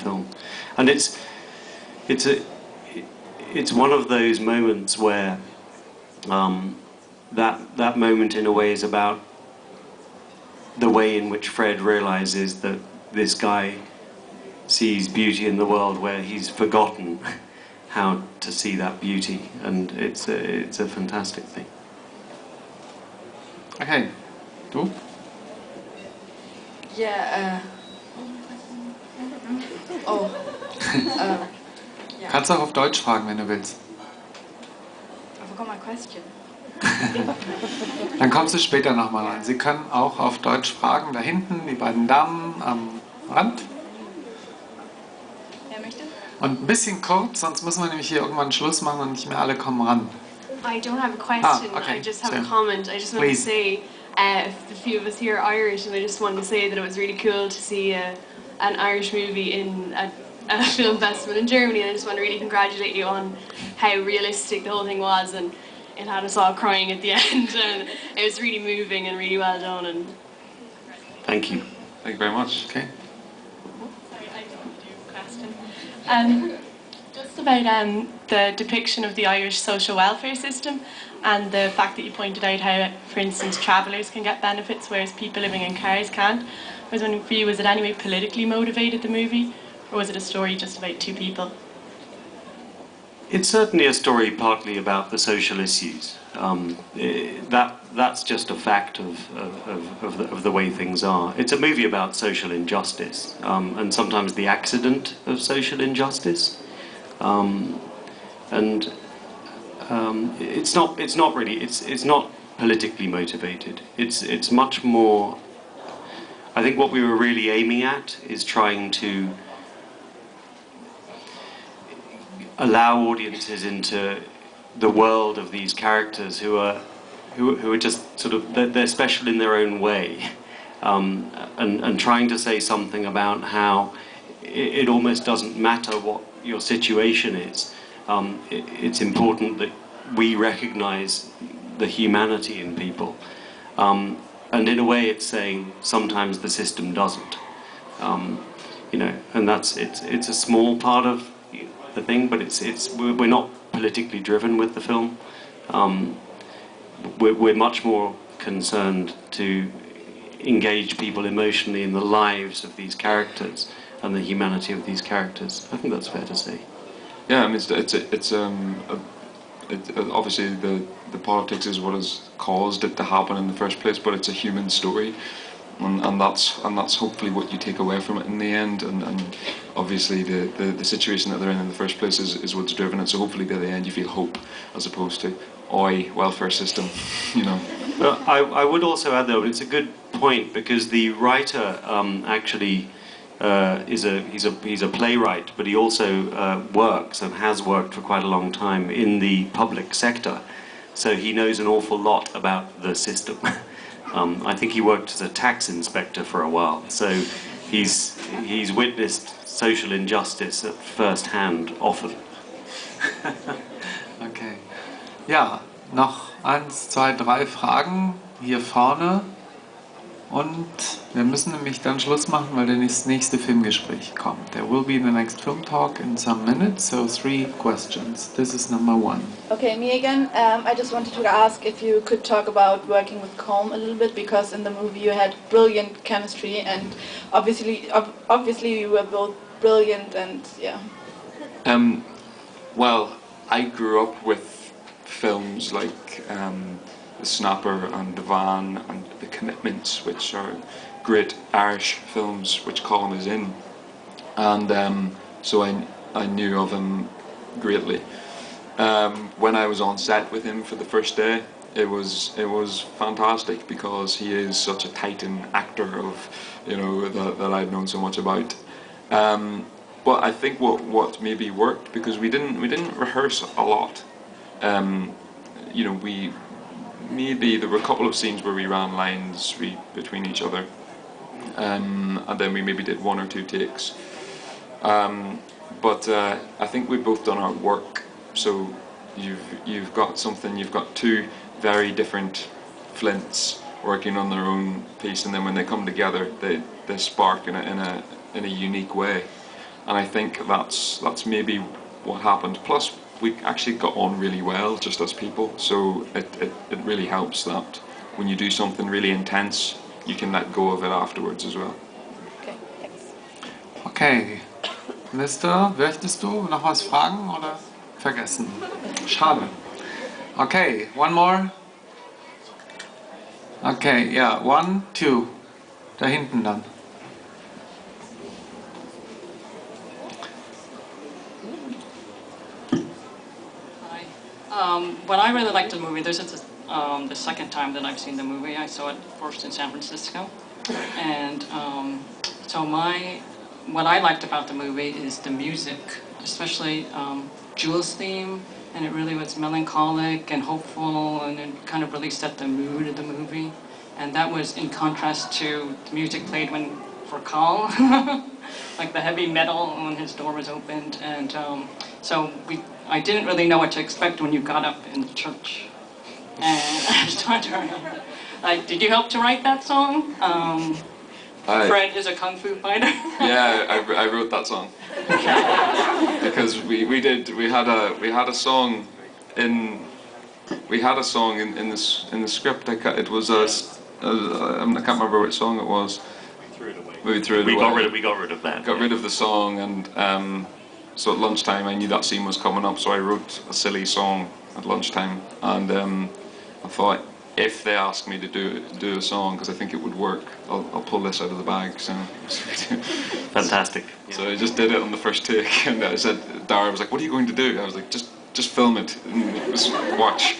film, and it's one of those moments where that moment in a way is about the way in which Fred realizes that this guy sees beauty in the world where he's forgotten how to see that beauty, and it's a fantastic thing. Okay, du? Yeah. Yeah. Kannst auch auf Deutsch fragen, wenn du willst. I forgot my question. Dann kommst du später nochmal ran. Sie können auch auf Deutsch fragen. Da hinten, die beiden Damen am Rand. Wer möchte? Und ein bisschen kurz, sonst müssen wir nämlich hier irgendwann Schluss machen und nicht mehr alle kommen ran. I don't have a question, okay. I just have a comment. I just want to say, if the few of us here are Irish, and I just wanted to say that it was really cool to see an Irish movie in a film festival in Germany, and I just want to really congratulate you on how realistic the whole thing was, and it had us all crying at the end, and it was really moving and really well done. And Thank you. Thank you very much. Okay. Sorry, I don't do a question. Just about the depiction of the Irish social welfare system and the fact that you pointed out how, for instance, travellers can get benefits whereas people living in cars can't. I was wondering for you, was it anyway politically motivated, the movie, or was it a story just about two people? It's certainly a story partly about the social issues. That's just a fact of the way things are. It's a movie about social injustice and sometimes the accident of social injustice. It's not politically motivated. It's much more. I think what we were really aiming at is trying to allow audiences into the world of these characters who are just sort of they're special in their own way, and trying to say something about how it almost doesn't matter what your situation is. It's important that we recognize the humanity in people, and in a way it's saying sometimes the system doesn't, and it's a small part of the thing, but we're not politically driven with the film. We're much more concerned to engage people emotionally in the lives of these characters and the humanity of these characters. I think that's fair to say. Yeah, I mean, obviously the politics is what has caused it to happen in the first place, but it's a human story, and that's hopefully what you take away from it in the end. And obviously the situation that they're in the first place is what's driven it. So hopefully by the end you feel hope as opposed to oi welfare system, you know. Well, I would also add though, it's a good point because the writer actually. He's a playwright, but he also works and has worked for quite a long time in the public sector, so he knows an awful lot about the system. I think he worked as a tax inspector for a while, so he's witnessed social injustice at first hand often. Okay. Ja, noch 1, 2, 3 Fragen hier vorne. Und wir müssen nämlich dann Schluss machen, weil dann das nächste Filmgespräch kommt. There will be the next film talk in some minutes, so 3 questions. This is number 1. Okay, me again. I just wanted to ask if you could talk about working with Colin a little bit, because in the movie you had brilliant chemistry, and obviously you were both brilliant, and yeah. Well, I grew up with films like The Snapper and The Van and The Commitments, which are great Irish films which Colin is in, and so I knew of him greatly. When I was on set with him for the first day, it was fantastic because he is such a titan actor of, you know, that I'd known so much about. But I think what maybe worked, because we didn't rehearse a lot. You know, maybe there were a couple of scenes where we ran lines between each other, and then we maybe did 1 or 2 takes. But I think we've both done our work. So you've got 2 very different flints working on their own piece, and then when they come together, they spark in a unique way. and I think that's maybe what happened. Plus, we actually got on really well just as people, so it really helps that when you do something really intense, you can let go of it afterwards as well. Okay, thanks. Okay. Mister, möchtest du noch was fragen oder vergessen? Schade. Okay, one more. Okay, yeah, 1, 2. Da hinten dann. What I really liked the movie, this is the second time that I've seen the movie. I saw it first in San Francisco. And so what I liked about the movie is the music, especially Jules' theme, and it really was melancholic and hopeful, and it kind of really set the mood of the movie. And that was in contrast to the music played for Carl, like the heavy metal when his door was opened. And so I didn't really know what to expect when you got up in the church. And I was trying to remember. Did you help to write that song? Fred is a kung fu fighter. Yeah, I wrote that song because we had a song in the script. It was I can't remember which song it was. We threw it away. We got rid of that. Got rid of the song, and so at lunchtime I knew that scene was coming up, so I wrote a silly song at lunchtime, and I thought, if they ask me to do a song, because I think it would work, I'll pull this out of the bag. So Fantastic. So I just did it on the first take, and I said, Dara was like, "What are you going to do?" I was like, "Just film it and just watch."